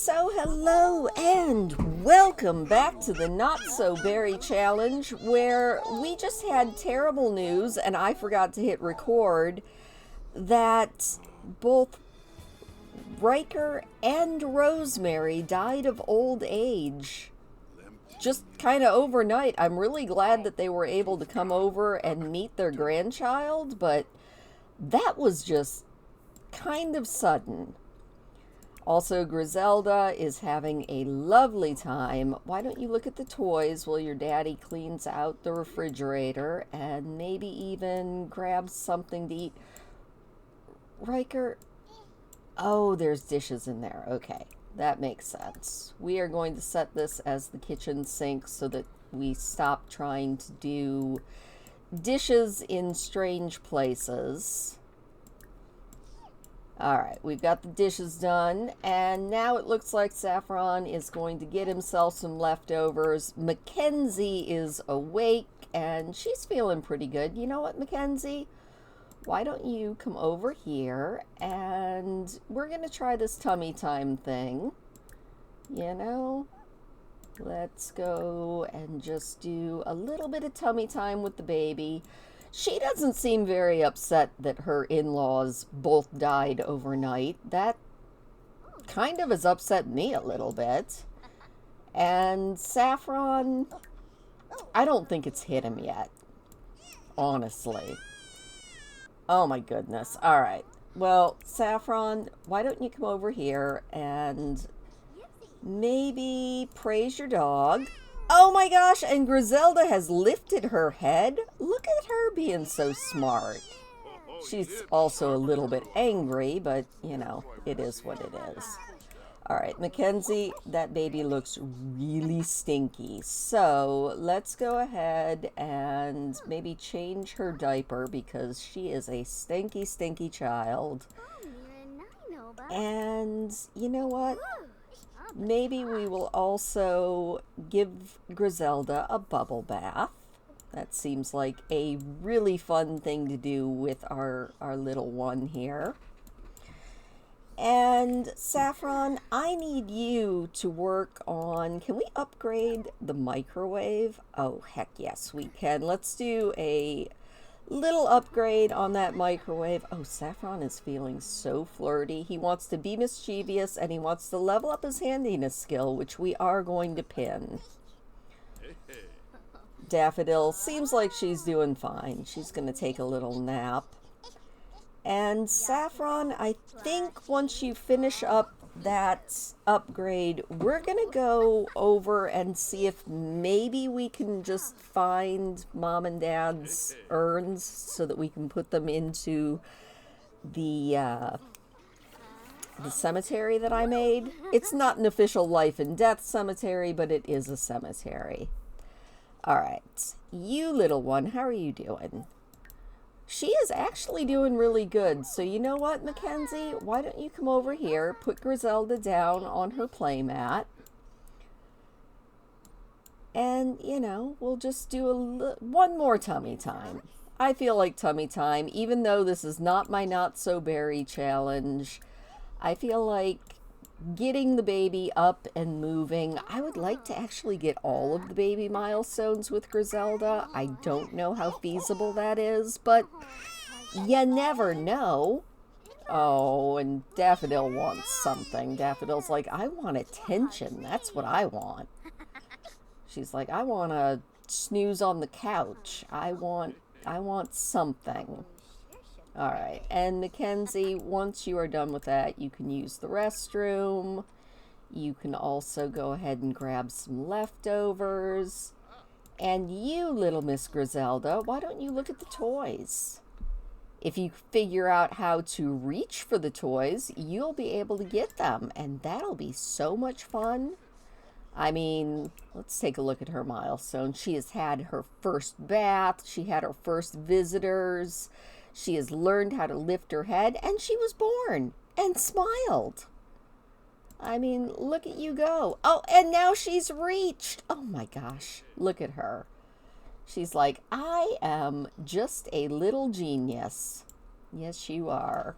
So hello and welcome back to the Not So Berry Challenge, where we just had terrible news and I forgot to hit record that both Riker and Rosemary died of old age. Just kind of overnight. I'm really glad that they were able to come over and meet their grandchild, but that was just kind of sudden. Also, Grizelda is having a lovely time. Why don't you look at the toys while your daddy cleans out the refrigerator and maybe even grabs something to eat? Riker, oh, there's dishes in there. Okay, that makes sense. We are going to set this as the kitchen sink so that we stop trying to do dishes in strange places. Alright, we've got the dishes done, and now it looks like Saffron is going to get himself some leftovers. Mackenzie is awake, and she's feeling pretty good. You know what, Mackenzie? Why don't you come over here, and we're going to try this tummy time thing. You know, let's go and just do a little bit of tummy time with the baby. She doesn't seem very upset that her in-laws both died overnight. That kind of has upset me a little bit. And Saffron, I don't think it's hit him yet, honestly. Oh my goodness. All right. Well, Saffron, why don't you come over here and maybe praise your dog? Oh my gosh, and Grizelda has lifted her head. Look at her being so smart. She's also a little bit angry, but, you know, it is what it is. All right, Mackenzie, that baby looks really stinky. So let's go ahead and maybe change her diaper because she is a stinky, stinky child. And you know what? Maybe we will also give Grizelda a bubble bath. That seems like a really fun thing to do with our little one here. And Saffron, I need you to work on, can we upgrade the microwave? Oh, heck yes, we can. Let's do a little upgrade on that microwave. Oh, Saffron is feeling so flirty. He wants to be mischievous and he wants to level up his handiness skill, which we are going to pin. Daffodil seems like she's doing fine. She's going to take a little nap. And Saffron, I think once you finish up that upgrade, we're going to go over and see if maybe we can just find Mom and Dad's urns so that we can put them into the cemetery that I made. It's not an official life and death cemetery, but it is a cemetery. All right, you little one, how are you doing? She is actually doing really good. So you know what, Mackenzie? Why don't you come over here, put Grizelda down on her playmat. And, you know, we'll just do one more tummy time. I feel like tummy time, even though this is not my Not So Berry challenge. I feel like getting the baby up and moving. I would like to actually get all of the baby milestones with Grizelda. I don't know how feasible that is, but you never know. Oh, and Daffodil wants something. Daffodil's like, I want attention. That's what I want. She's like, I want to snooze on the couch. I want something. All right, and Mackenzie, once you are done with that, you can use the restroom. You can also go ahead and grab some leftovers. And you, little Miss Grizelda, why don't you look at the toys? If you figure out how to reach for the toys, you'll be able to get them, and that'll be so much fun. I mean, let's take a look at her milestone. She has had her first bath. She had her first visitors. She has learned how to lift her head, and she was born and smiled. I mean, look at you go. Oh, and now she's reached. Oh my gosh, look at her. She's like, I am just a little genius. Yes, you are.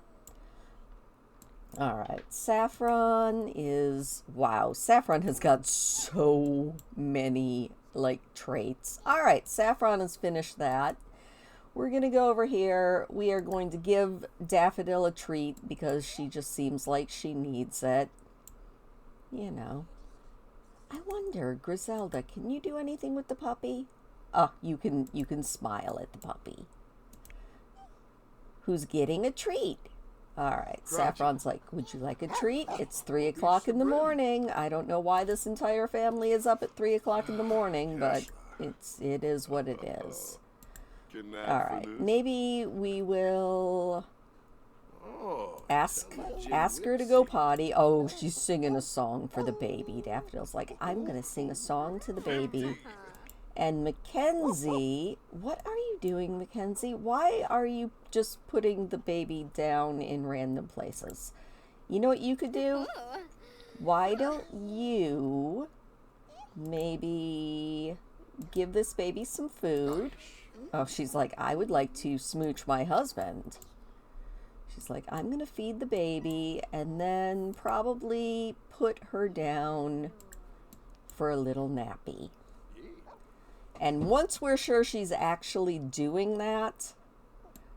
All right, Saffron is, wow, Saffron has got so many, like, traits. All right, Saffron has finished that. We're going to go over here. We are going to give Daffodil a treat because she just seems like she needs it. You know. I wonder, Grizelda, can you do anything with the puppy? Oh, you can smile at the puppy. Who's getting a treat? All right, Saffron's like, would you like a treat? It's 3 o'clock in the morning. I don't know why this entire family is up at 3 o'clock in the morning, but it is what it is. All right, maybe we will ask her to go potty. Oh, she's singing a song for the baby. Daffodil's like, I'm gonna sing a song to the baby. And Mackenzie, what are you doing, Mackenzie? Why are you just putting the baby down in random places? You know what you could do? Why don't you maybe give this baby some food? Oh, she's like, I would like to smooch my husband. She's like, I'm going to feed the baby and then probably put her down for a little nappy. And once we're sure she's actually doing that,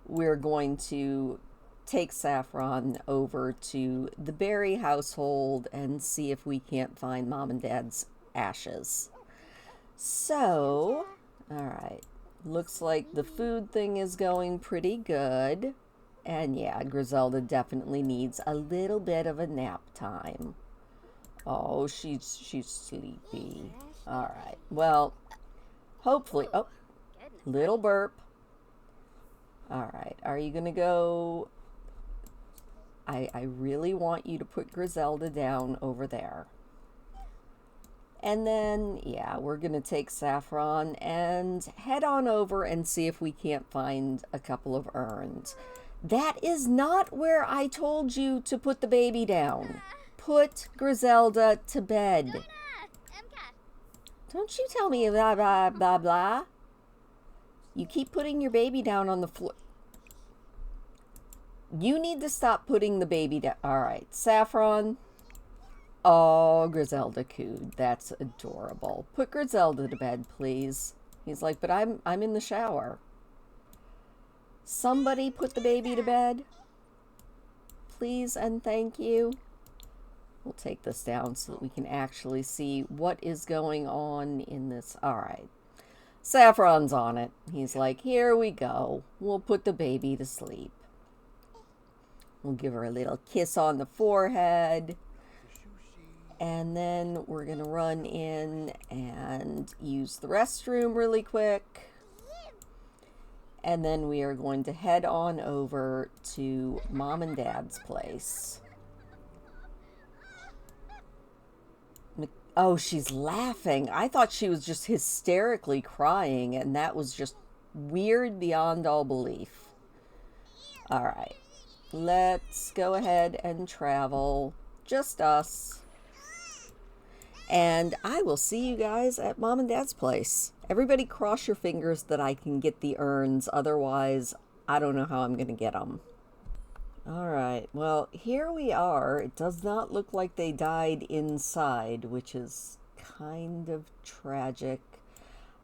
we're going to take Saffron over to the Berry household and see if we can't find Mom and Dad's ashes. So, all right. Looks like the food thing is going pretty good. And yeah, Grizelda definitely needs a little bit of a nap time. Oh, she's sleepy. All right. Well, hopefully, oh, little burp. All right, are you gonna go? I really want you to put Grizelda down over there. And then, yeah, we're gonna take Saffron and head on over and see if we can't find a couple of urns. That is not where I told you to put the baby down. Put Grizelda to bed. Don't you tell me blah, blah, blah, blah. You keep putting your baby down on the floor. You need to stop putting the baby down. All right, Saffron. Oh, Grizelda cooed. That's adorable. Put Grizelda to bed, please. He's like, but I'm in the shower. Somebody put the baby to bed. Please and thank you. We'll take this down so that we can actually see what is going on in this. All right. Saffron's on it. He's like, here we go. We'll put the baby to sleep. We'll give her a little kiss on the forehead. And then we're going to run in and use the restroom really quick. And then we are going to head on over to Mom and Dad's place. Oh, she's laughing. I thought she was just hysterically crying, and that was just weird beyond all belief. All right. Let's go ahead and travel. Just us. And I will see you guys at Mom and Dad's place. Everybody cross your fingers that I can get the urns. Otherwise, I don't know how I'm going to get them. All right. Well, here we are. It does not look like they died inside, which is kind of tragic.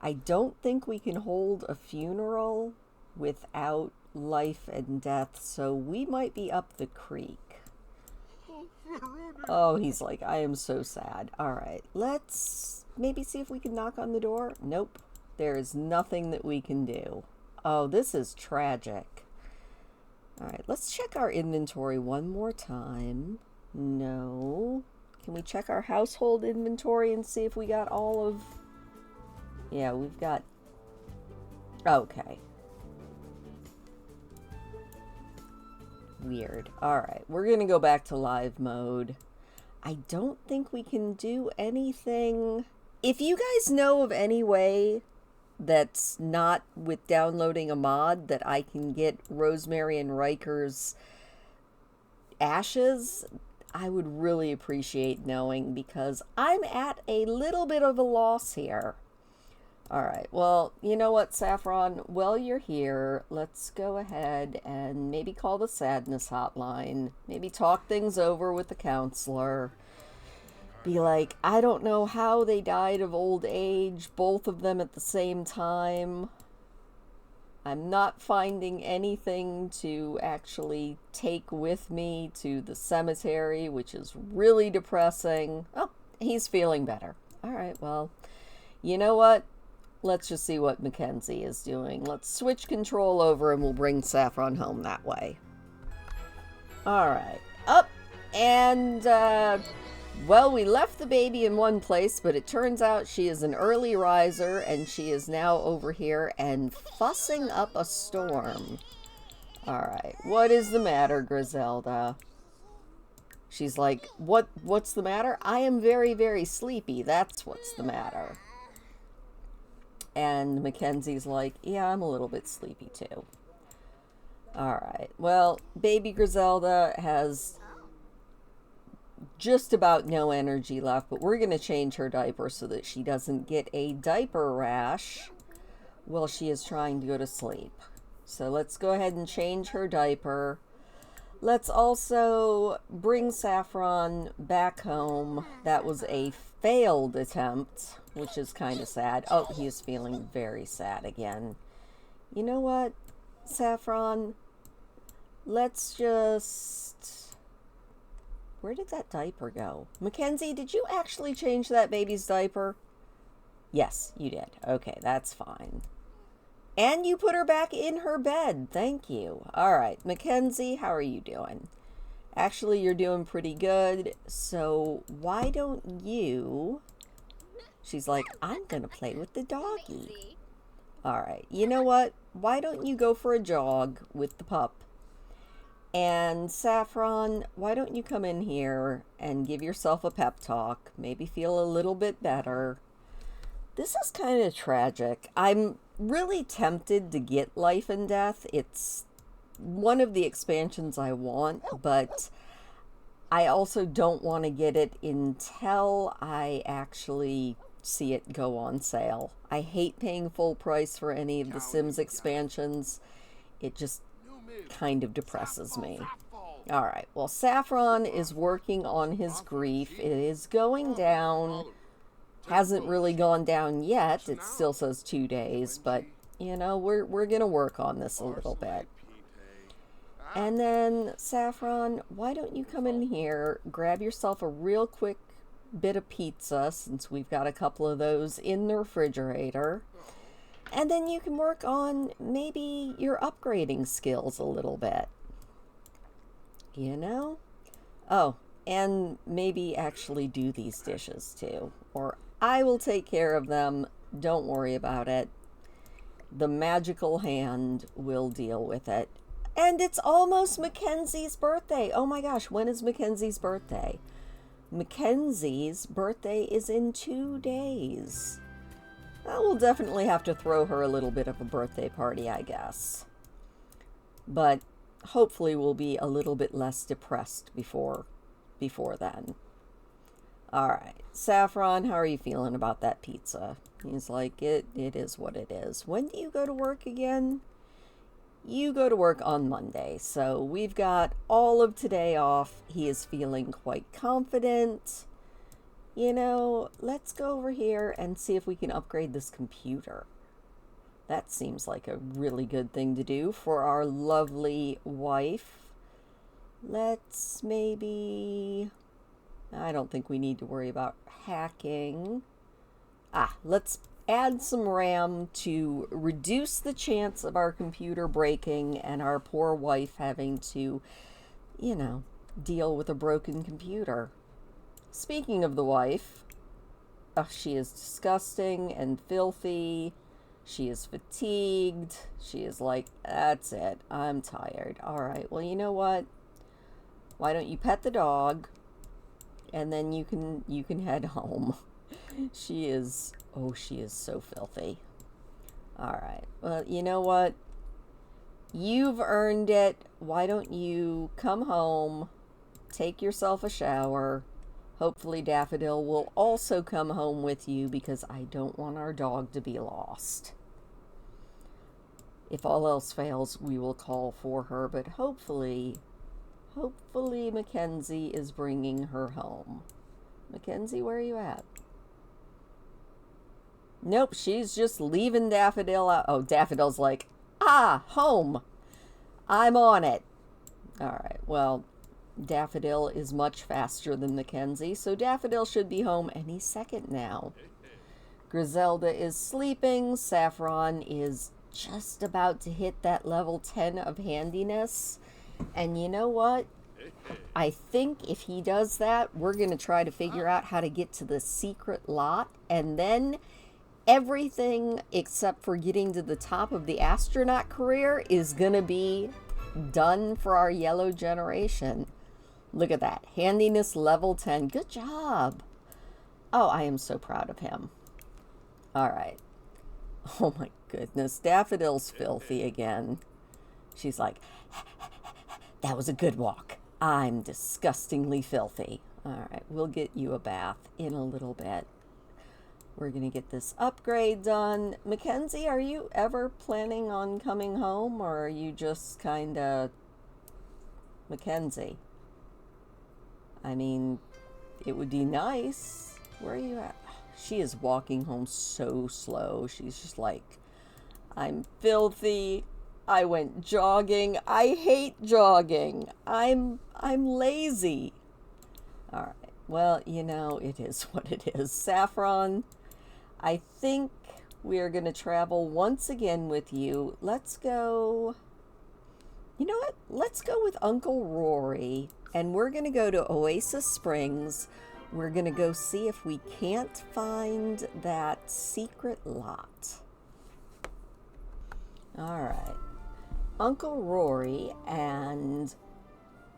I don't think we can hold a funeral without life and death, so we might be up the creek. Oh, he's like, I am so sad. All right, let's maybe see if we can knock on the door. Nope, there is nothing that we can do. Oh, this is tragic. All right, let's check our inventory one more time. No. Can we check our household inventory and see if we got all of... Yeah, we've got... Okay. Weird. Alright, we're going to go back to live mode. I don't think we can do anything. If you guys know of any way that's not with downloading a mod that I can get Rosemary and Riker's ashes, I would really appreciate knowing, because I'm at a little bit of a loss here. All right. Well, you know what, Saffron? While you're here, let's go ahead and maybe call the sadness hotline. Maybe talk things over with the counselor. Be like, I don't know how they died of old age, both of them at the same time. I'm not finding anything to actually take with me to the cemetery, which is really depressing. Oh, he's feeling better. All right, well, you know what? Let's just see what Mackenzie is doing. Let's switch control over and we'll bring Saffron home that way. All right. Up. And, well, we left the baby in one place, but it turns out she is an early riser and she is now over here and fussing up a storm. All right. What is the matter, Grizelda? She's like, what's the matter? I am very, very sleepy. That's what's the matter. And Mackenzie's like, yeah, I'm a little bit sleepy too. All right. Well, baby Grizelda has just about no energy left, but we're going to change her diaper so that she doesn't get a diaper rash while she is trying to go to sleep. So let's go ahead and change her diaper. Let's also bring Saffron back home. That was a failed attempt, which is kind of sad. Oh, he is feeling very sad again. You know what, Saffron? Let's just... Where did that diaper go? Mackenzie, did you actually change that baby's diaper? Yes, you did. Okay, that's fine. And you put her back in her bed. Thank you. All right, Mackenzie, how are you doing? Actually, you're doing pretty good. So why don't you... She's like, I'm going to play with the doggy. All right, you know what? Why don't you go for a jog with the pup? And Saffron, why don't you come in here and give yourself a pep talk? Maybe feel a little bit better. This is kind of tragic. I'm really tempted to get Life and Death. It's one of the expansions I want, but I also don't want to get it until I actually see it go on sale. I hate paying full price for any of the Sims expansions. It just kind of depresses me. All right, well, Saffron is working on his grief. It is going down. Hasn't really gone down yet. It still says 2 days, but you know, we're gonna work on this a little bit. And then Saffron, why don't you come in here, grab yourself a real quick bit of pizza, since we've got a couple of those in the refrigerator, and then you can work on maybe your upgrading skills a little bit, you know? Oh, and maybe actually do these dishes too, or I will take care of them. Don't worry about it. The magical hand will deal with it. And it's almost Mackenzie's birthday. Oh my gosh, when is Mackenzie's birthday? Mackenzie's birthday is in 2 days. I will definitely have to throw her a little bit of a birthday party, I guess. But hopefully we'll be a little bit less depressed before then. All right, Saffron, how are you feeling about that pizza? He's like, it is what it is. When do you go to work again? You go to work on Monday, so we've got all of today off. He is feeling quite confident. You know, let's go over here and see if we can upgrade this computer. That seems like a really good thing to do for our lovely wife. Let's maybe... I don't think we need to worry about hacking. Let's add some RAM to reduce the chance of our computer breaking and our poor wife having to, you know, deal with a broken computer. Speaking of the wife, she is disgusting and filthy. She is fatigued. She is like, that's it. I'm tired. All right, well, you know what? Why don't you pet the dog? And then you can head home. She is so filthy. All right. Well, you know what? You've earned it. Why don't you come home, take yourself a shower, Hopefully Daffodil will also come home with you because I don't want our dog to be lost. If all else fails, we will call for her, but hopefully Mackenzie is bringing her home. Mackenzie, where are you at? Nope, she's just leaving Daffodil out. Oh, Daffodil's like, home. I'm on it. All right, well, Daffodil is much faster than Mackenzie, so Daffodil should be home any second now. Grizelda is sleeping. Saffron is just about to hit that level 10 of handiness. And you know what? I think if he does that, we're going to try to figure out how to get to the secret lot. And then everything except for getting to the top of the astronaut career is going to be done for our yellow generation. Look at that. Handiness level 10. Good job. Oh, I am so proud of him. All right. Oh my goodness. Daffodil's filthy again. She's like, that was a good walk. I'm disgustingly filthy. All right. We'll get you a bath in a little bit. We're going to get this upgrade done. Mackenzie, are you ever planning on coming home, or are you just kind of Mackenzie? I mean, it would be nice. Where are you at? She is walking home so slow. She's just like, I'm filthy. I went jogging. I hate jogging. I'm lazy. All right. Well, you know, it is what it is. Saffron, I think we are going to travel once again with you. Let's go. You know what? Let's go with Uncle Rory. And we're going to go to Oasis Springs. We're going to go see if we can't find that secret lot. All right. Uncle Rory and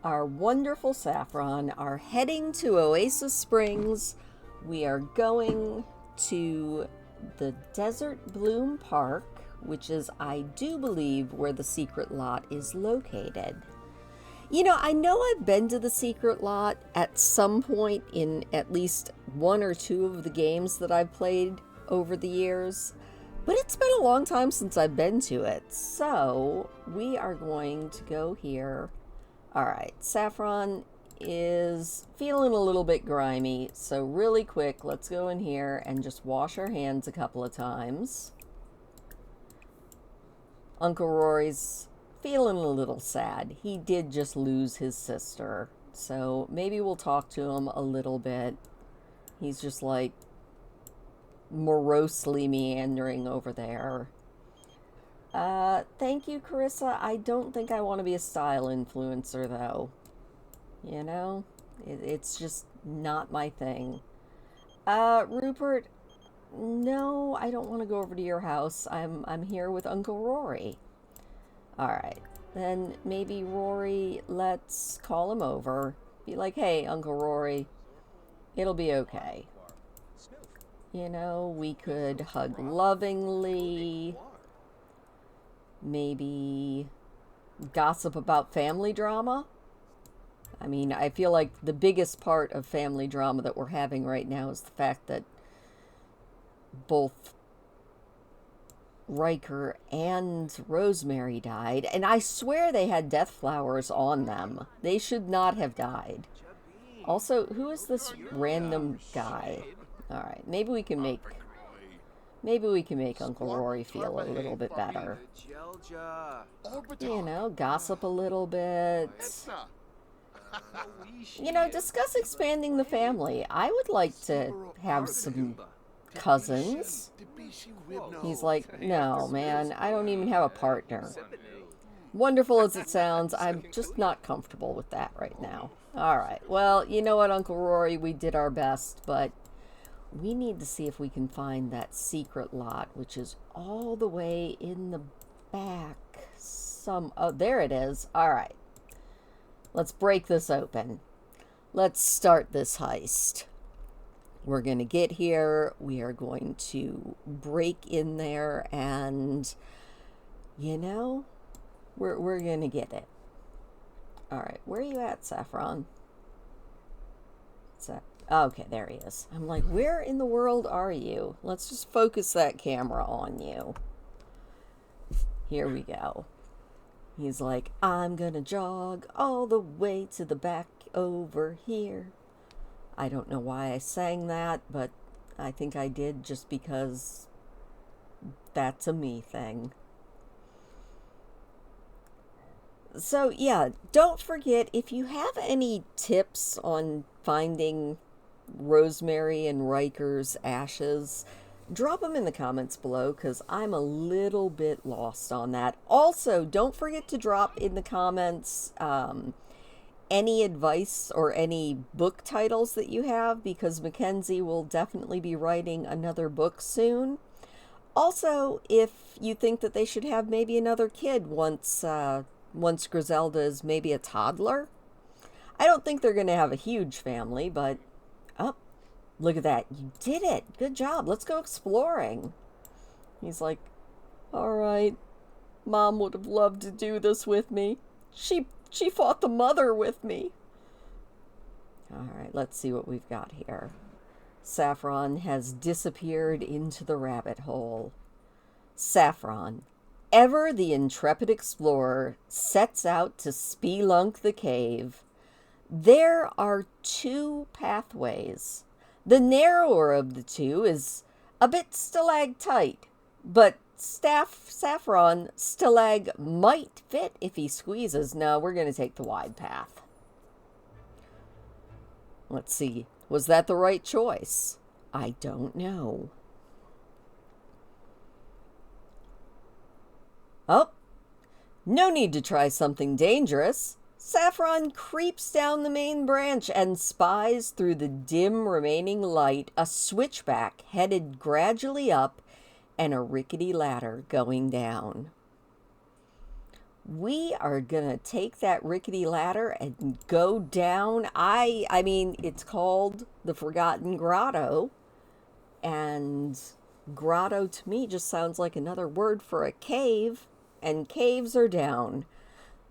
our wonderful Saffron are heading to Oasis Springs. We are going to the Desert Bloom Park, which is, I do believe, where the secret lot is located. You know I've been to the secret lot at some point in at least one or two of the games that I've played over the years, but it's been a long time since I've been to it, so we are going to go here. All right, Saffron is feeling a little bit grimy, so really quick, let's go in here and just wash our hands a couple of times. Uncle Rory's feeling a little sad. He did just lose his sister, so maybe we'll talk to him a little bit. He's just like morosely meandering over there. Thank you, Carissa. I don't think I want to be a style influencer, though. You know, it's just not my thing. Rupert, no, I don't want to go over to your house. I'm here with Uncle Rory. All right, then maybe Rory, let's call him over. Be like, hey, Uncle Rory, it'll be okay. You know, we could hug lovingly. Maybe gossip about family drama. I mean, I feel like the biggest part of family drama that we're having right now is the fact that both Riker and Rosemary died, and I swear they had death flowers on them. They should not have died. Also, who is this random guy? All right, maybe we can make Uncle Rory feel a little bit better. You know, gossip a little bit. You know, discuss expanding the family. I would like to have some cousins. He's like, no, man, I don't even have a partner. Wonderful as it sounds, I'm just not comfortable with that right now. All right, well, you know what, Uncle Rory, we did our best, but we need to see if we can find that secret lot, which is all the way in the back. Oh, there it is. All right. Let's break this open. Let's start this heist. We're going to get here. We are going to break in there and, you know, we're going to get it. All right. Where are you at, Saffron? Okay, there he is. I'm like, where in the world are you? Let's just focus that camera on you. Here we go. He's like, I'm gonna jog all the way to the back over here. I don't know why I sang that, but I think I did just because that's a me thing. So, yeah, don't forget if you have any tips on finding Rosemary and Riker's ashes, drop them in the comments below because I'm a little bit lost on that. Also, don't forget to drop in the comments any advice or any book titles that you have because Mackenzie will definitely be writing another book soon. Also, if you think that they should have maybe another kid once Grizelda is maybe a toddler. I don't think they're going to have a huge family, but oh, look at that. You did it. Good job. Let's go exploring. He's like, all right, Mom would have loved to do this with me. She fought the mother with me. All right, let's see what we've got here. Saffron has disappeared into the rabbit hole. Saffron, ever the intrepid explorer, sets out to spelunk the cave. There are two pathways. The narrower of the two is a bit stalactite, but Saffron stalag might fit if he squeezes. No, we're going to take the wide path. Let's see. Was that the right choice? I don't know. Oh, no need to try something dangerous. Saffron creeps down the main branch and spies through the dim remaining light a switchback headed gradually up and a rickety ladder going down. We are gonna take that rickety ladder and go down. I mean, it's called the Forgotten Grotto, and grotto to me just sounds like another word for a cave, and caves are down.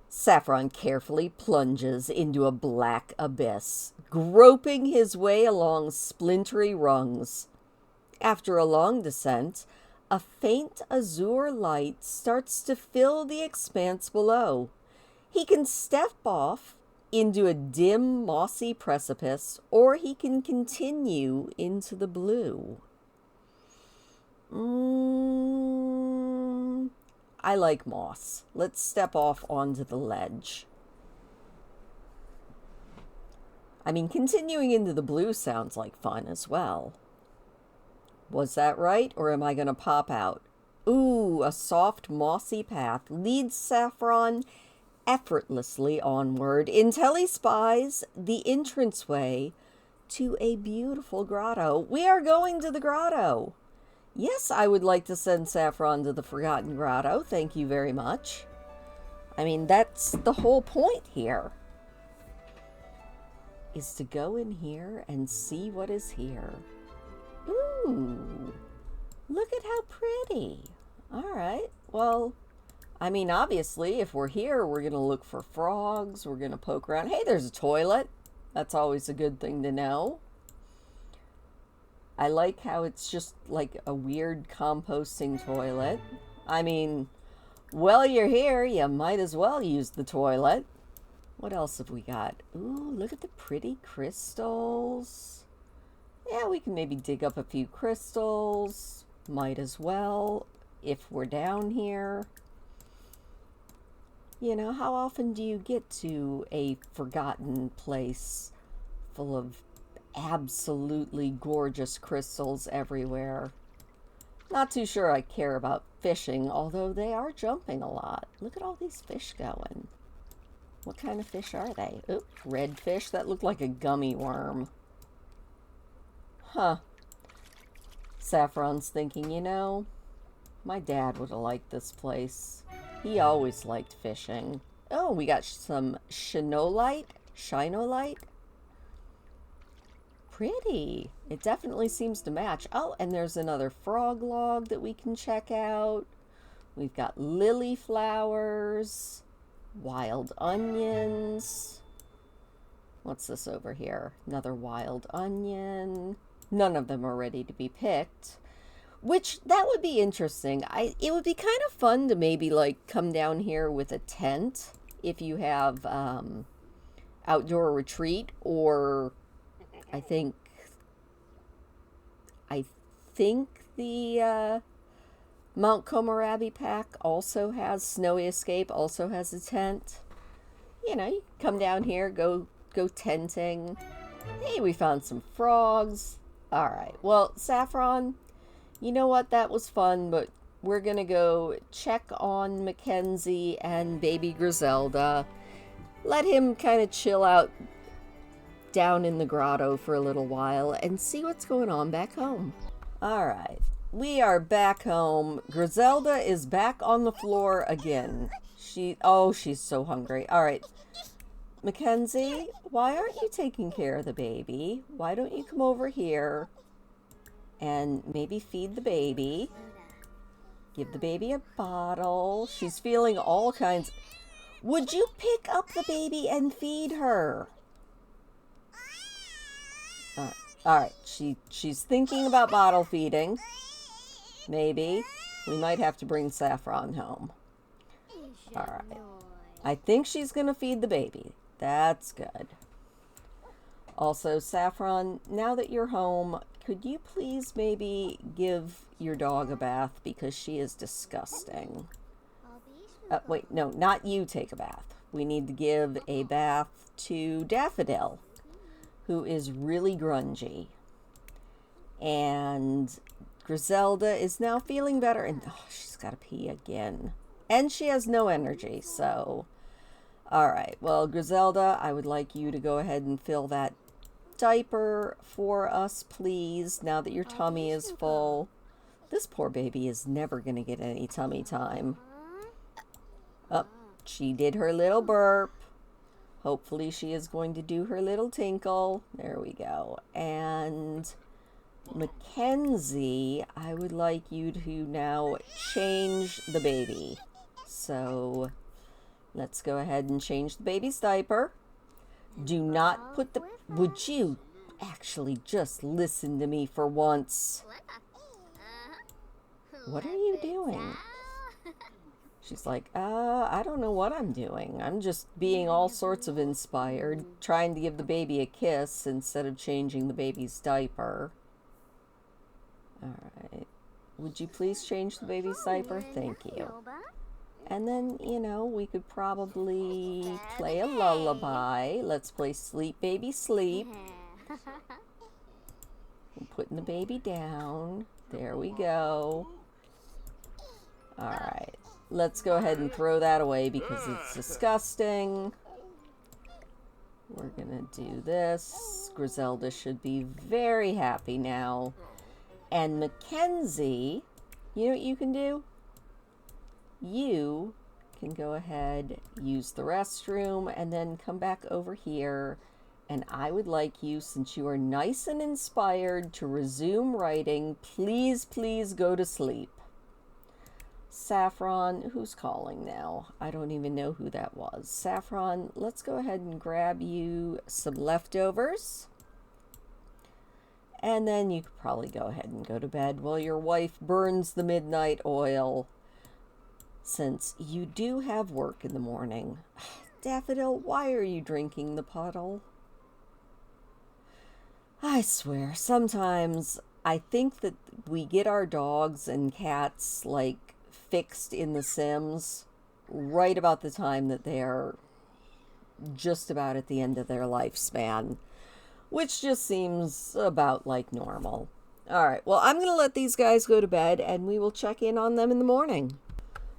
Saffron carefully plunges into a black abyss, groping his way along splintery rungs. After a long descent, a faint azure light starts to fill the expanse below. He can step off into a dim, mossy precipice, or he can continue into the blue. I like moss. Let's step off onto the ledge. I mean, continuing into the blue sounds like fun as well. Was that right, or am I going to pop out? Ooh, a soft, mossy path leads Saffron effortlessly onward until he spies the entranceway to a beautiful grotto. We are going to the grotto. Yes, I would like to send Saffron to the Forgotten Grotto. Thank you very much. I mean, that's the whole point here. Is to go in here and see what is here. Ooh, look at how pretty. All right, well, I mean, obviously, if we're here, we're going to look for frogs. We're going to poke around. Hey, there's a toilet. That's always a good thing to know. I like how it's just like a weird composting toilet. I mean, while you're here, you might as well use the toilet. What else have we got? Ooh, look at the pretty crystals. Yeah, we can maybe dig up a few crystals. Might as well, if we're down here. You know, how often do you get to a forgotten place full of absolutely gorgeous crystals everywhere? Not too sure I care about fishing, although they are jumping a lot. Look at all these fish going. What kind of fish are they? Oop, red fish. That looked like a gummy worm. Huh. Saffron's thinking, you know, my dad would have liked this place. He always liked fishing. Oh, we got some shinolite. Pretty. It definitely seems to match. Oh, and there's another frog log that we can check out. We've got lily flowers, wild onions. What's this over here? Another wild onion. None of them are ready to be picked. Which, that would be interesting. It would be kind of fun to maybe, like, come down here with a tent if you have outdoor retreat, or I think the Mount Komorabi pack also has Snowy Escape, also has a tent. You know, you come down here, go tenting. Hey, we found some frogs. All right. Well, Saffron, you know what? That was fun, but we're going to go check on Mackenzie and baby Grizelda. Let him kind of chill out down in the grotto for a little while and see what's going on back home. All right. We are back home. Grizelda is back on the floor again. She's so hungry. All right. Mackenzie, why aren't you taking care of the baby? Why don't you come over here and maybe feed the baby? Give the baby a bottle. She's feeling all kinds. Would you pick up the baby and feed her? All right. She's thinking about bottle feeding. Maybe. We might have to bring Saffron home. All right. I think she's going to feed the baby. That's good. Also, Saffron, now that you're home, could you please maybe give your dog a bath because she is disgusting? Wait, no, not you take a bath. We need to give a bath to Daffodil, who is really grungy. And Grizelda is now feeling better, and she's got to pee again. And she has no energy, so... All right, well, Grizelda, I would like you to go ahead and fill that diaper for us, please, now that your tummy is full. This poor baby is never going to get any tummy time. Oh, she did her little burp. Hopefully she is going to do her little tinkle. There we go. And Mackenzie, I would like you to now change the baby. So let's go ahead and change the baby's diaper. Do not put the... Would you actually just listen to me for once? What are you doing? She's like, I don't know what I'm doing. I'm just being all sorts of inspired, trying to give the baby a kiss instead of changing the baby's diaper. All right. Would you please change the baby's diaper? Thank you. And then, you know, we could probably play a lullaby. Let's play Sleep Baby Sleep. I'm putting the baby down. There we go. All right. Let's go ahead and throw that away because it's disgusting. We're going to do this. Grizelda should be very happy now. And Mackenzie, you know what you can do? You can go ahead, use the restroom, and then come back over here. And I would like you, since you are nice and inspired, to resume writing. Please, please go to sleep. Saffron, who's calling now? I don't even know who that was. Saffron, let's go ahead and grab you some leftovers. And then you could probably go ahead and go to bed while your wife burns the midnight oil, since you do have work in the morning. Daffodil, why are you drinking the puddle? I swear, sometimes I think that we get our dogs and cats, like, fixed in The Sims right about the time that they're just about at the end of their lifespan, which just seems about like normal. All right, well, I'm going to let these guys go to bed, and we will check in on them in the morning.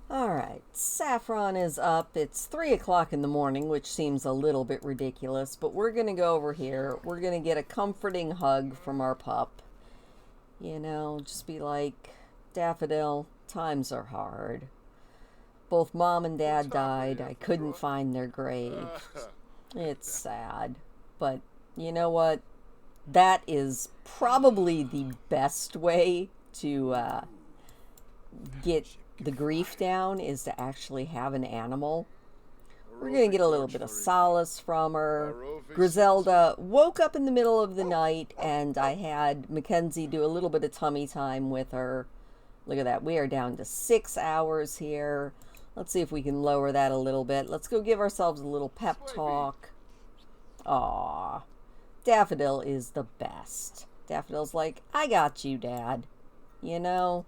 All right, Saffron is up. It's 3 o'clock in the morning, which seems a little bit ridiculous, but we're going to go over here. We're going to get a comforting hug from our pup. You know, just be like, Daffodil, times are hard. Both Mom and Dad died. I couldn't find their grave. It's sad. But you know what? That is probably the best way to get the grief down, is to actually have an animal. We're going to get a little bit of solace from her. Grizelda woke up in the middle of the night, and I had Mackenzie do a little bit of tummy time with her. Look at that. We are down to 6 hours here. Let's see if we can lower that a little bit. Let's go give ourselves a little pep talk. Aww. Daffodil is the best. Daffodil's like, I got you, Dad. You know,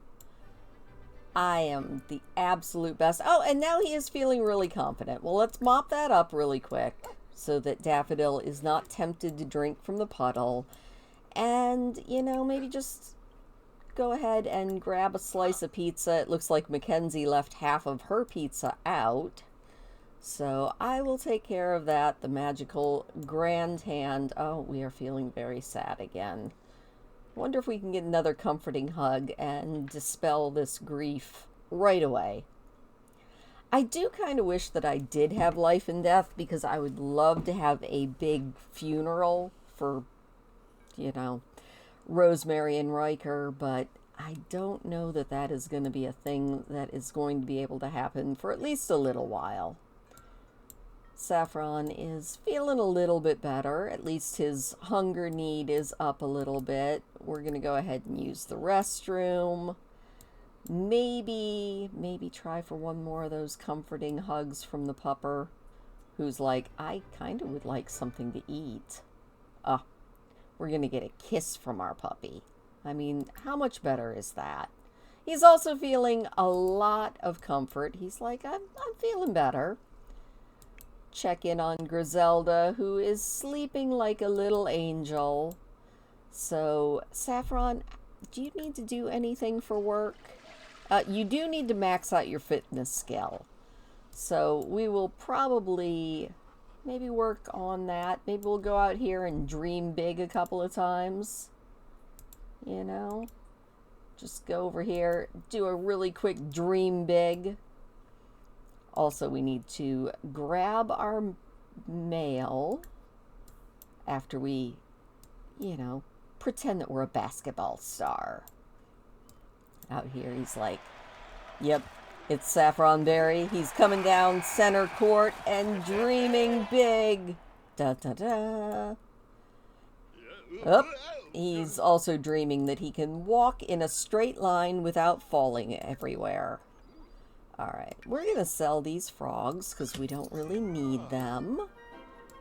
I am the absolute best. Oh, and now he is feeling really confident. Well, let's mop that up really quick so that Daffodil is not tempted to drink from the puddle. And, you know, maybe just go ahead and grab a slice of pizza. It looks like Mackenzie left half of her pizza out. So I will take care of that. The magical grand hand. Oh, we are feeling very sad again. Wonder if we can get another comforting hug and dispel this grief right away. I do kind of wish that I did have life and death, because I would love to have a big funeral for, you know, Rosemary and Riker, but I don't know that that is going to be a thing that is going to be able to happen for at least a little while. Saffron is feeling a little bit better. At least his hunger need is up a little bit. We're going to go ahead and use the restroom. Maybe try for one more of those comforting hugs from the pupper, who's like, I kind of would like something to eat. We're going to get a kiss from our puppy. I mean, how much better is that? He's also feeling a lot of comfort. He's like, I'm feeling better. Check in on Grizelda, who is sleeping like a little angel. So, Saffron, do you need to do anything for work? You do need to max out your fitness skill. So, we will probably maybe work on that. Maybe we'll go out here and dream big a couple of times. You know? Just go over here, do a really quick dream big. Also, we need to grab our mail after we, you know, pretend that we're a basketball star. Out here, he's like, yep, it's Saffron Berry. He's coming down center court and dreaming big. Da da da. Oh, he's also dreaming that he can walk in a straight line without falling everywhere. Alright, we're going to sell these frogs because we don't really need them.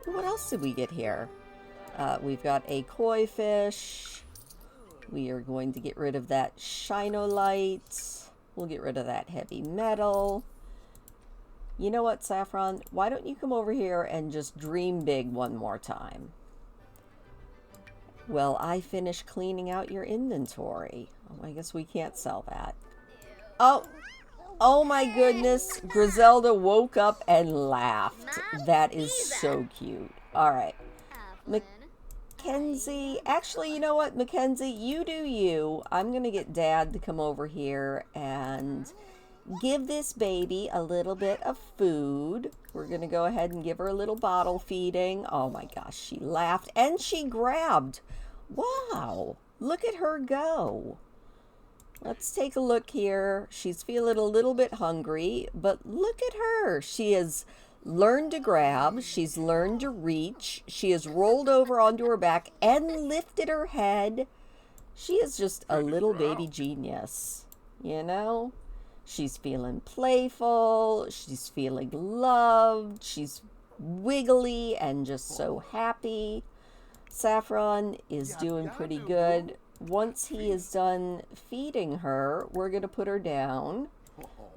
What else did we get here? We've got a koi fish. We are going to get rid of that Shinolite. We'll get rid of that heavy metal. You know what, Saffron? Why don't you come over here and just dream big one more time? Well, I finished cleaning out your inventory. Oh, I guess we can't sell that. Oh my goodness, Grizelda woke up and laughed. That is so cute. Alright. Mackenzie, actually, you know what, Mackenzie, you do you. I'm going to get Dad to come over here and give this baby a little bit of food. We're going to go ahead and give her a little bottle feeding. Oh my gosh, she laughed and she grabbed. Wow, look at her go. Let's take a look here. She's feeling a little bit hungry, but look at her. She has learned to grab. She's learned to reach. She has rolled over onto her back and lifted her head. She is just a little baby genius, you know? She's feeling playful. She's feeling loved. She's wiggly and just so happy. Saffron is doing pretty good. Once he is done feeding her, we're going to put her down.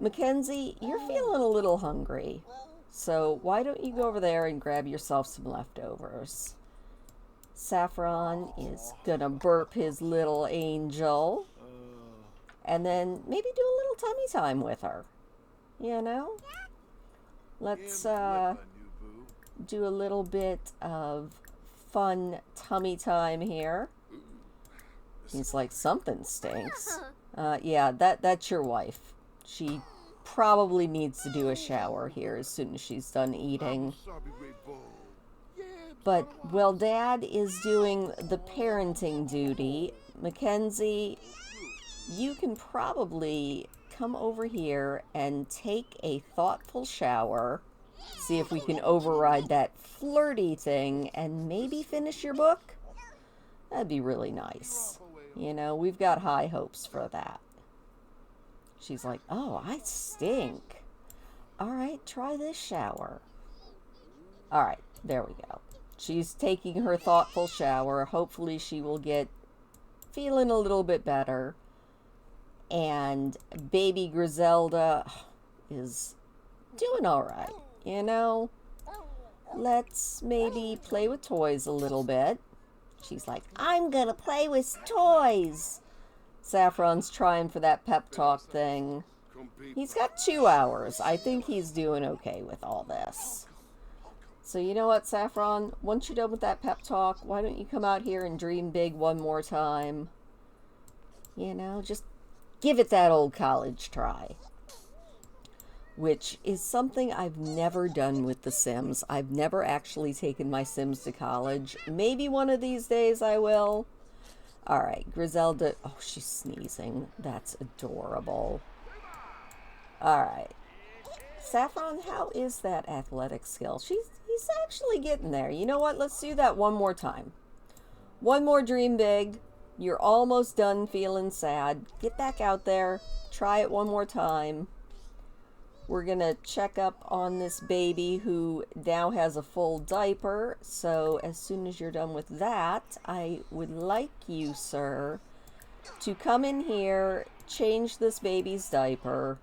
Mackenzie, you're feeling a little hungry. So why don't you go over there and grab yourself some leftovers? Saffron is going to burp his little angel. And then maybe do a little tummy time with her. You know? Let's do a little bit of fun tummy time here. He's like, something stinks. Yeah, that's your wife. She probably needs to do a shower here as soon as she's done eating. But while Dad is doing the parenting duty, Mackenzie, you can probably come over here and take a thoughtful shower. See if we can override that flirty thing and maybe finish your book. That'd be really nice. You know, we've got high hopes for that. She's like, oh, I stink. All right, try this shower. All right, there we go. She's taking her thoughtful shower. Hopefully she will get feeling a little bit better. And baby Grizelda is doing all right, you know? Let's maybe play with toys a little bit. She's like, I'm gonna play with toys. Saffron's trying for that pep talk thing. He's got 2 hours. I think he's doing okay with all this. So you know what, Saffron? Once you're done with that pep talk, why don't you come out here and dream big one more time? You know, just give it that old college try. Which is something I've never done with The Sims. I've never actually taken my Sims to college. Maybe one of these days I will. Alright, Grizelda. Oh, she's sneezing. That's adorable. Alright. Saffron, how is that athletic skill? He's actually getting there. You know what? Let's do that one more time. One more dream big. You're almost done feeling sad. Get back out there. Try it one more time. We're going to check up on this baby who now has a full diaper. So as soon as you're done with that, I would like you, sir, to come in here, change this baby's diaper.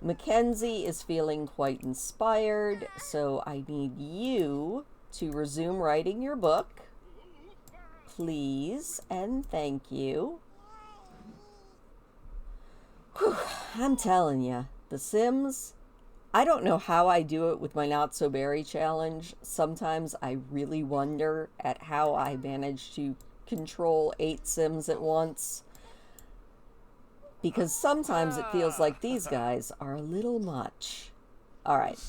Mackenzie is feeling quite inspired, so I need you to resume writing your book. Please and thank you. Whew, I'm telling you. The Sims, I don't know how I do it with my Not So Berry challenge. Sometimes I really wonder at how I manage to control 8 Sims at once. Because sometimes it feels like these guys are a little much. Alright.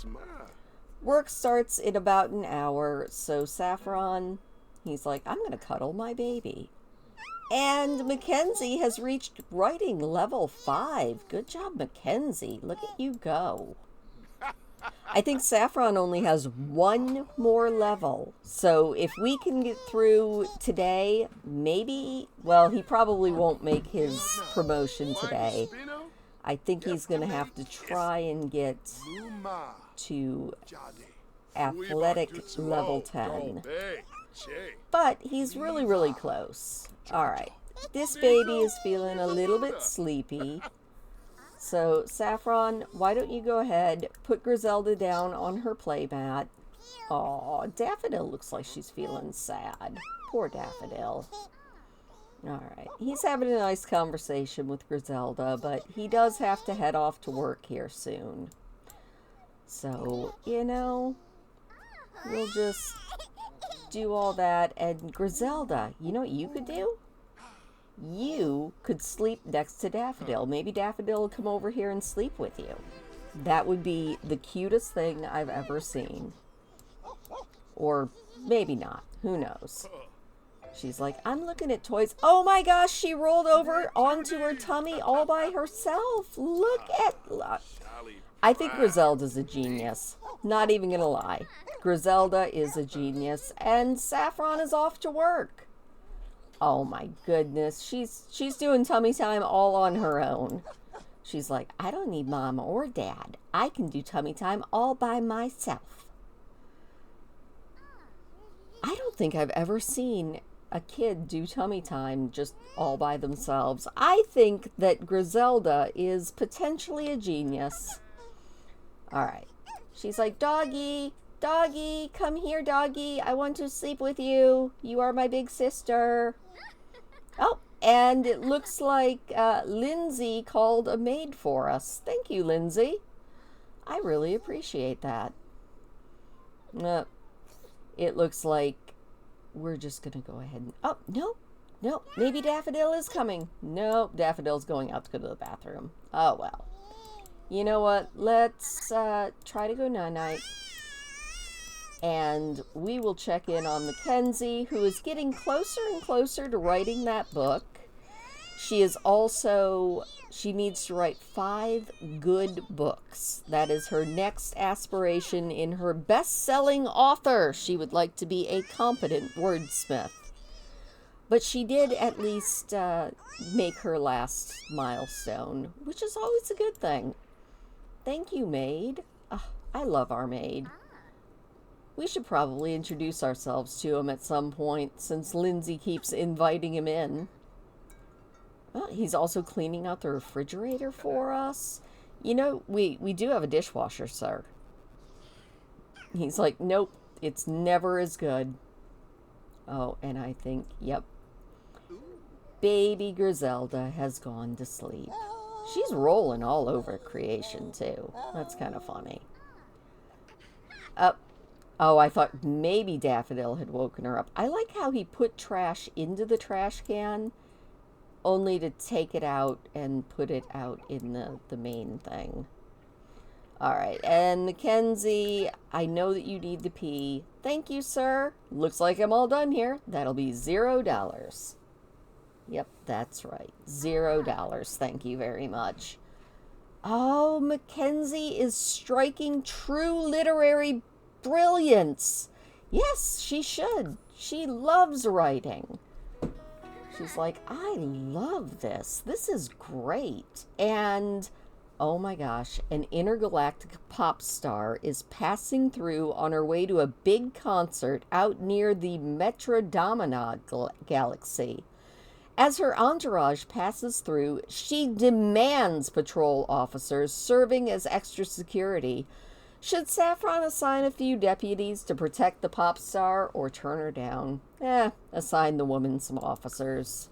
Work starts in about an hour, so Saffron, he's like, I'm going to cuddle my baby. And Mackenzie has reached writing level 5. Good job, Mackenzie. Look at you go. I think Saffron only has 1 more level. So if we can get through today, maybe, well, he probably won't make his promotion today. I think he's going to have to try and get to athletic level 10. But he's really, really close. Alright, this baby is feeling a little bit sleepy. So, Saffron, why don't you go ahead, put Grizelda down on her playmat. Aw, Daffodil looks like she's feeling sad. Poor Daffodil. Alright, he's having a nice conversation with Grizelda, but he does have to head off to work here soon. So, you know, we'll just do all that. And Grizelda, you know what you could do? You could sleep next to Daffodil. Maybe Daffodil will come over here and sleep with you. That would be the cutest thing I've ever seen. Or maybe not. Who knows? She's like, I'm looking at toys. Oh my gosh, she rolled over onto her tummy all by herself. Look. I think Grizelda's a genius. Not even gonna lie. Grizelda is a genius, and Saffron is off to work. Oh my goodness, she's doing tummy time all on her own. She's like, I don't need mom or dad. I can do tummy time all by myself. I don't think I've ever seen a kid do tummy time just all by themselves. I think that Grizelda is potentially a genius. All right. She's like, doggy, doggy, come here, doggy. I want to sleep with you. You are my big sister. Oh, and it looks like Lindsay called a maid for us. Thank you, Lindsay. I really appreciate that. It looks like we're just going to go ahead and... Oh, no, maybe Daffodil is coming. No, Daffodil's going out to go to the bathroom. Oh, well. You know what? Let's try to go night-night. And we will check in on Mackenzie, who is getting closer and closer to writing that book. She needs to write 5 good books. That is her next aspiration in her best-selling author. She would like to be a competent wordsmith. But she did at least make her last milestone, which is always a good thing. Thank you, maid. I love our maid. We should probably introduce ourselves to him at some point, since Lindsay keeps inviting him in. Well, he's also cleaning out the refrigerator for us. You know, we do have a dishwasher, sir. He's like, nope, it's never as good. Oh, and I think, yep. Baby Grizelda has gone to sleep. She's rolling all over creation, too. That's kind of funny. Oh, I thought maybe Daffodil had woken her up. I like how he put trash into the trash can, only to take it out and put it out in the main thing. Alright, and Mackenzie, I know that you need to pee. Thank you, sir. Looks like I'm all done here. That'll be $0. Yep, that's right. $0. Thank you very much. Oh, Mackenzie is striking true literary brilliance. Yes, she should. She loves writing. She's like, I love this. This is great. And, oh my gosh, an intergalactic pop star is passing through on her way to a big concert out near the Metrodamina galaxy. As her entourage passes through, she demands patrol officers serving as extra security. Should Saffron assign a few deputies to protect the pop star or turn her down? Assign the woman some officers.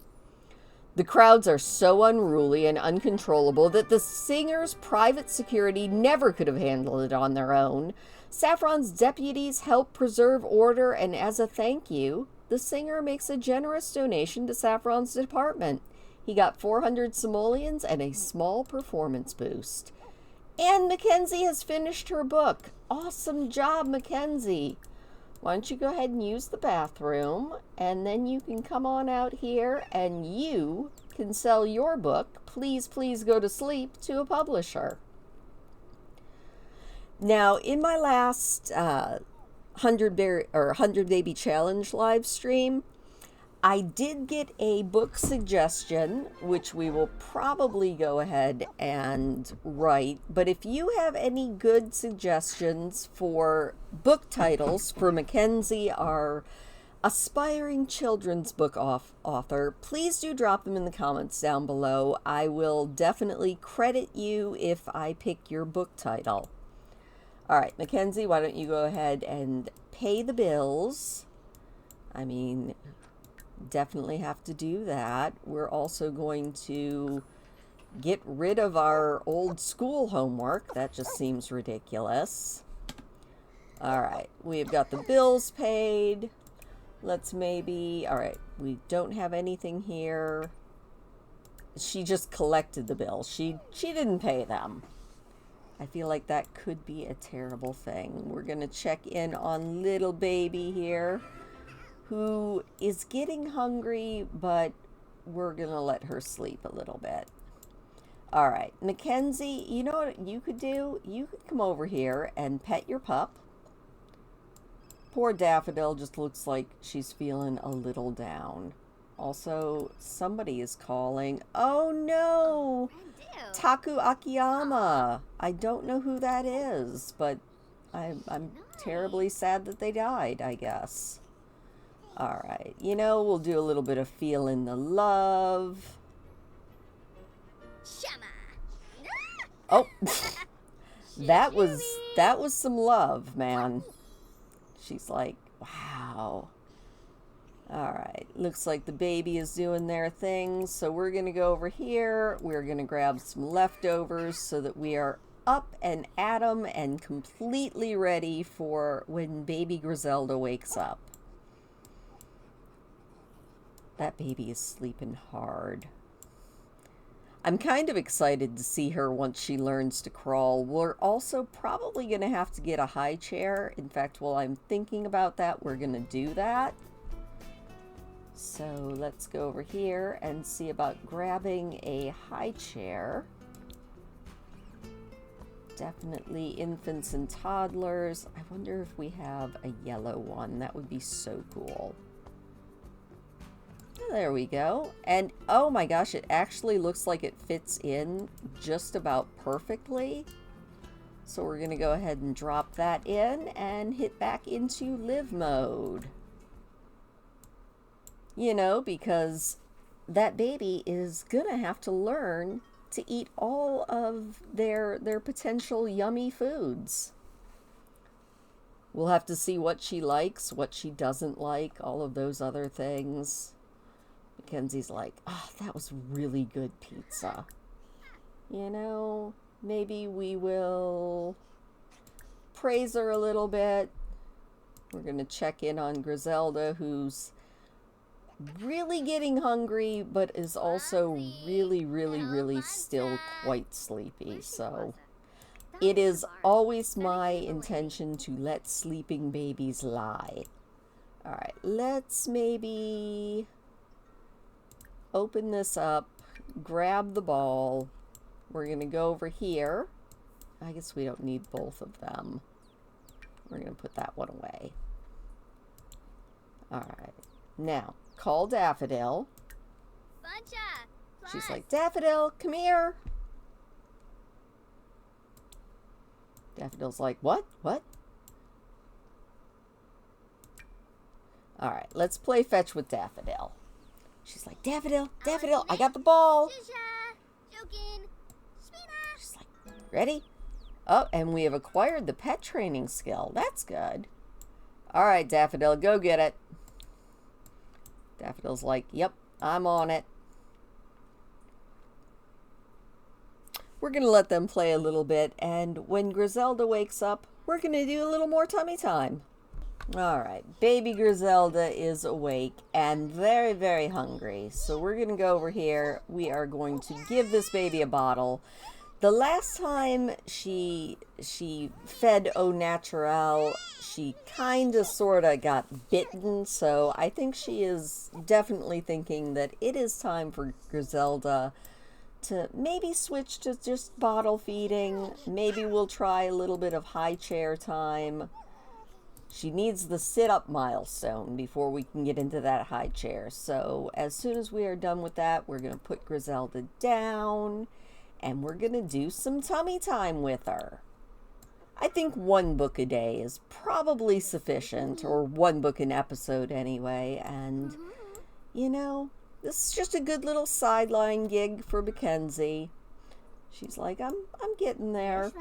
The crowds are so unruly and uncontrollable that the singer's private security never could have handled it on their own. Saffron's deputies help preserve order, and as a thank you, the singer makes a generous donation to Saffron's department. He got 400 simoleons and a small performance boost. And Mackenzie has finished her book. Awesome job, Mackenzie. Why don't you go ahead and use the bathroom, and then you can come on out here and you can sell your book, Please, Please Go to Sleep, to a publisher. Now, in my last 100 Baby Challenge live stream, I did get a book suggestion, which we will probably go ahead and write. But if you have any good suggestions for book titles for Mackenzie, our aspiring children's book author, please do drop them in the comments down below. I will definitely credit you if I pick your book title. All right, Mackenzie, why don't you go ahead and pay the bills? I mean, definitely have to do that. We're also going to get rid of our old school homework. That just seems ridiculous. All right, we've got the bills paid. Let's maybe, all right, we don't have anything here. She just collected the bills. She didn't pay them. I feel like that could be a terrible thing. We're going to check in on little baby here, who is getting hungry, but we're going to let her sleep a little bit. All right, Mackenzie, you know what you could do? You could come over here and pet your pup. Poor Daffodil just looks like she's feeling a little down. Also, somebody is calling. Oh no! Taku Akiyama. I don't know who that is, but I'm terribly sad that they died, I guess. All right, you know, we'll do a little bit of feeling the love. Oh, that was some love, man. She's like, wow. All right, looks like the baby is doing their thing, so we're gonna go over here. We're gonna grab some leftovers so that we are up and at 'em and completely ready for when baby Grizelda wakes up. That baby is sleeping hard. I'm kind of excited to see her once she learns to crawl. We're also probably going to have to get a high chair. In fact, while I'm thinking about that, we're going to do that. So let's go over here and see about grabbing a high chair. Definitely infants and toddlers. I wonder if we have a yellow one. That would be so cool. Oh, there we go. And oh my gosh, it actually looks like it fits in just about perfectly. So we're going to go ahead and drop that in and hit back into live mode. You know, because that baby is going to have to learn to eat all of their potential yummy foods. We'll have to see what she likes, what she doesn't like, all of those other things. Mackenzie's like, oh, that was really good pizza. You know, maybe we will praise her a little bit. We're going to check in on Grizelda, who's really getting hungry, but is also really still quite sleepy. So it is always my intention to let sleeping babies lie. All right, let's maybe open this up, grab the ball. We're going to go over here. I guess we don't need both of them. We're going to put that one away. All right. Now, call Daffodil. She's like, Daffodil, come here. Daffodil's like, what? What? All right, let's play fetch with Daffodil. She's like, Daffodil, Daffodil, I got the ball. She's like, ready? Oh, and we have acquired the pet training skill. That's good. All right, Daffodil, go get it. Daffodil's like, yep, I'm on it. We're going to let them play a little bit, and when Grizelda wakes up, we're going to do a little more tummy time. All right, baby Grizelda is awake and very hungry. So we're going to go over here. We are going to give this baby a bottle. The last time she fed Au Naturel, she kind of sort of got bitten. So I think she is definitely thinking that it is time for Grizelda to maybe switch to just bottle feeding. Maybe we'll try a little bit of high chair time. She needs the sit-up milestone before we can get into that high chair. So as soon as we are done with that, we're going to put Grizelda down and we're going to do some tummy time with her. I think 1 book a day is probably sufficient, or 1 book an episode anyway. And, you know, this is just a good little sideline gig for Mackenzie. She's like, I'm getting there.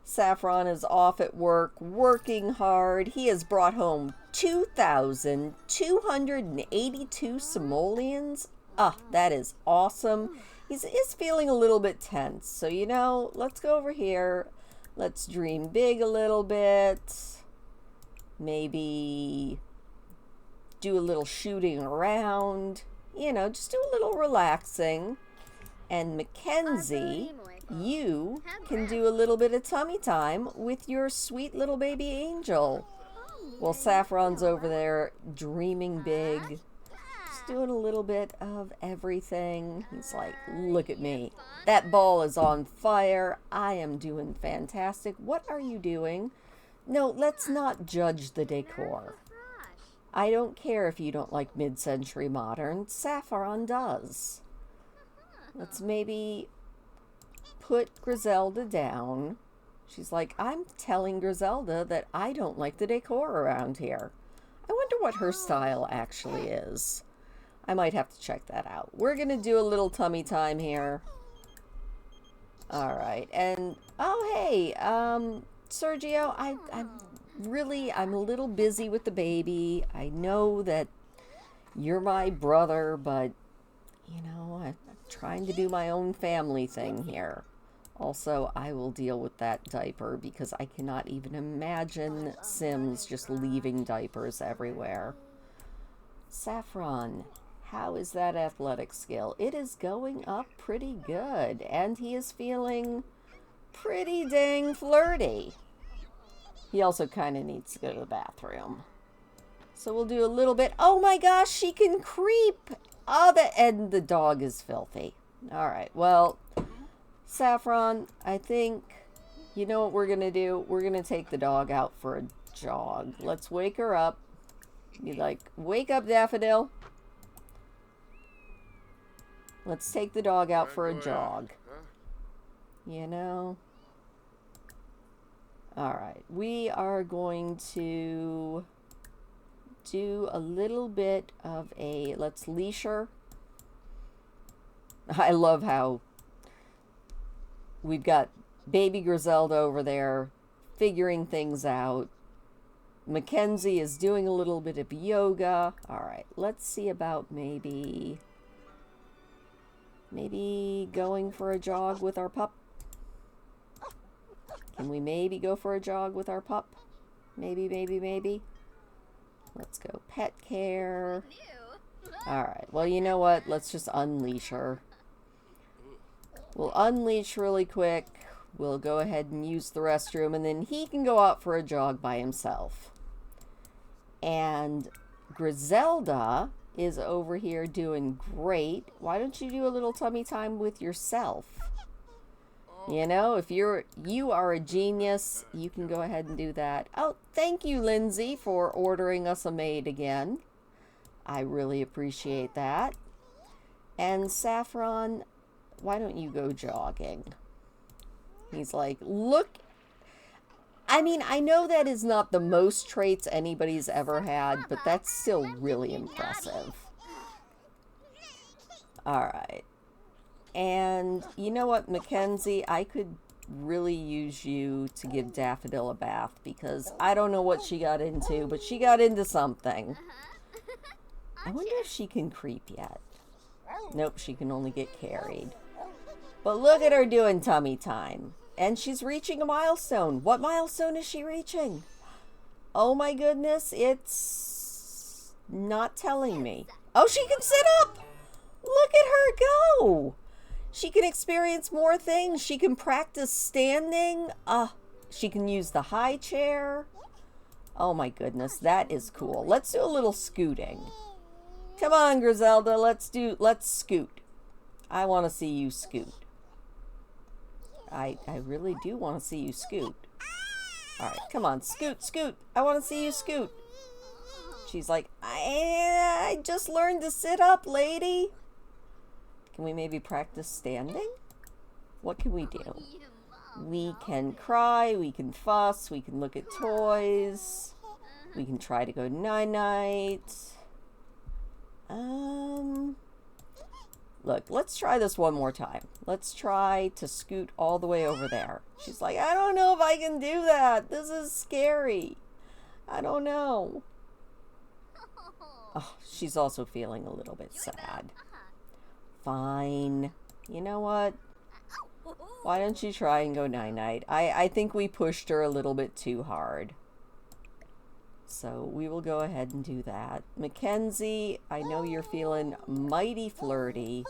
Saffron is off at work, working hard. He has brought home 2,282 simoleons. Ah, that is awesome. He's feeling a little bit tense. So, you know, let's go over here. Let's dream big a little bit. Maybe do a little shooting around. You know, just do a little relaxing. And Mackenzie, you can do a little bit of tummy time with your sweet little baby angel. Well, Saffron's over there dreaming big, just doing a little bit of everything. He's like, look at me. That ball is on fire. I am doing fantastic. What are you doing? No, let's not judge the decor. I don't care if you don't like mid-century modern. Saffron does. Let's maybe put Grizelda down. She's like, I'm telling Grizelda that I don't like the decor around here. I wonder what her style actually is. I might have to check that out. We're going to do a little tummy time here. All right. And, oh, hey, Sergio, I'm a little busy with the baby. I know that you're my brother, but, you know, I'm trying to do my own family thing here. Also, I will deal with that diaper because I cannot even imagine Sims just leaving diapers everywhere. Saffron, how is that athletic skill? It is going up pretty good, and he is feeling pretty dang flirty. He also kind of needs to go to the bathroom. So we'll do a little bit. Oh my gosh, she can creep. Oh, and the dog is filthy. All right, well, Saffron, I think, you know what we're going to do? We're going to take the dog out for a jog. Let's wake her up. Be like, wake up, Daffodil. Let's take the dog out for a jog. You know? Alright, we are going to do a little bit of a, let's leash her. I love how we've got baby Grizelda over there figuring things out. Mackenzie is doing a little bit of yoga. Alright, let's see about maybe going for a jog with our pup. Can we maybe go for a jog with our pup? Maybe. Let's go pet care. Alright, well, you know what? Let's just unleash her. We'll unleash really quick. We'll go ahead and use the restroom, and then he can go out for a jog by himself. And Grizelda is over here doing great. Why don't you do a little tummy time with yourself? You know, if you are a genius, you can go ahead and do that. Oh, thank you, Lindsay, for ordering us a maid again. I really appreciate that. And Saffron, why don't you go jogging? He's like, look. I mean, I know that is not the most traits anybody's ever had, but that's still really impressive. All right. And you know what, Mackenzie? I could really use you to give Daffodil a bath, because I don't know what she got into, but she got into something. I wonder if she can creep yet. Nope, she can only get carried. But look at her doing tummy time. And she's reaching a milestone. What milestone is she reaching? Oh my goodness, it's not telling me. Oh, she can sit up! Look at her go! She can experience more things. She can practice standing. She can use the high chair. Oh my goodness, that is cool. Let's do a little scooting. Come on, Grizelda, let's scoot. I want to see you scoot. I really do want to see you scoot. All right, come on, scoot. I want to see you scoot. She's like, I just learned to sit up, lady. Can we maybe practice standing? What can we do? We can cry, we can fuss, we can look at toys. We can try to go night-night. Look, let's try this one more time. Let's try to scoot all the way over there. She's like, I don't know if I can do that. This is scary. I don't know. Oh, she's also feeling a little bit sad. Fine. You know what? Why don't you try and go night-night? I think we pushed her a little bit too hard. So we will go ahead and do that. Mackenzie, I know you're feeling mighty flirty.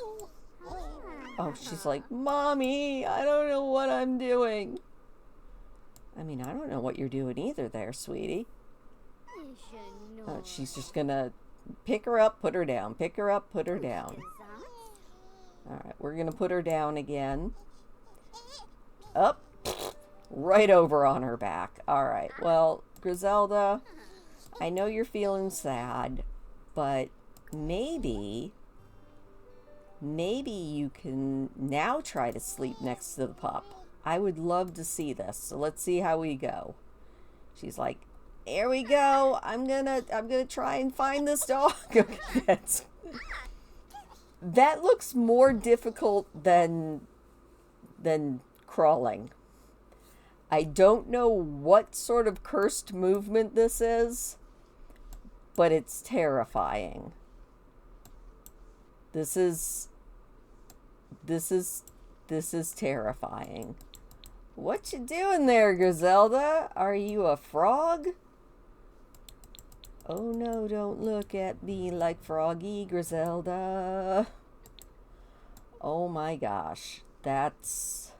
Oh, she's like, Mommy, I don't know what I'm doing. I mean, I don't know what you're doing either there, sweetie. Oh, she's just gonna pick her up, put her down. Pick her up, put her down. Alright, we're gonna put her down again. Up. Right over on her back. Alright, well, Grizelda, I know you're feeling sad, but maybe you can now try to sleep next to the pup. I would love to see this. So let's see how we go. She's like, there we go. I'm gonna try and find this dog. Okay, that looks more difficult than crawling. I don't know what sort of cursed movement this is, but it's terrifying. This is terrifying. What you doing there, Grizelda? Are you a frog? Oh no, don't look at me like Froggy, Grizelda. Oh my gosh, that's...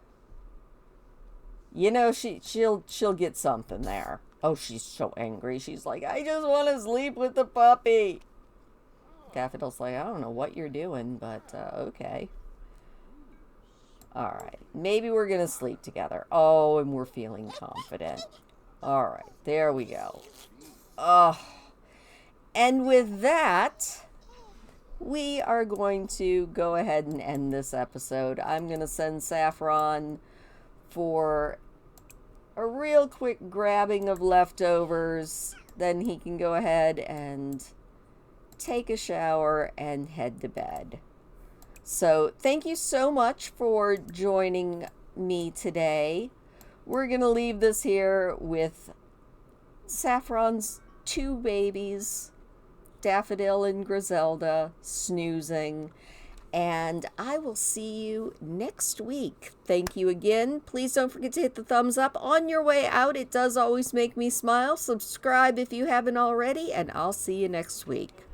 You know, she'll get something there. Oh, she's so angry. She's like, I just want to sleep with the puppy. Daffodil's like, I don't know what you're doing, but okay. All right. Maybe we're going to sleep together. Oh, and we're feeling confident. All right. There we go. Oh. And with that, we are going to go ahead and end this episode. I'm going to send Saffron for a real quick grabbing of leftovers. Then he can go ahead and take a shower and head to bed. So thank you so much for joining me today. We're going to leave this here with Saffron's 2 babies, Daffodil and Grizelda, snoozing. And I will see you next week. Thank you again. Please don't forget to hit the thumbs up on your way out. It does always make me smile. Subscribe if you haven't already, and I'll see you next week.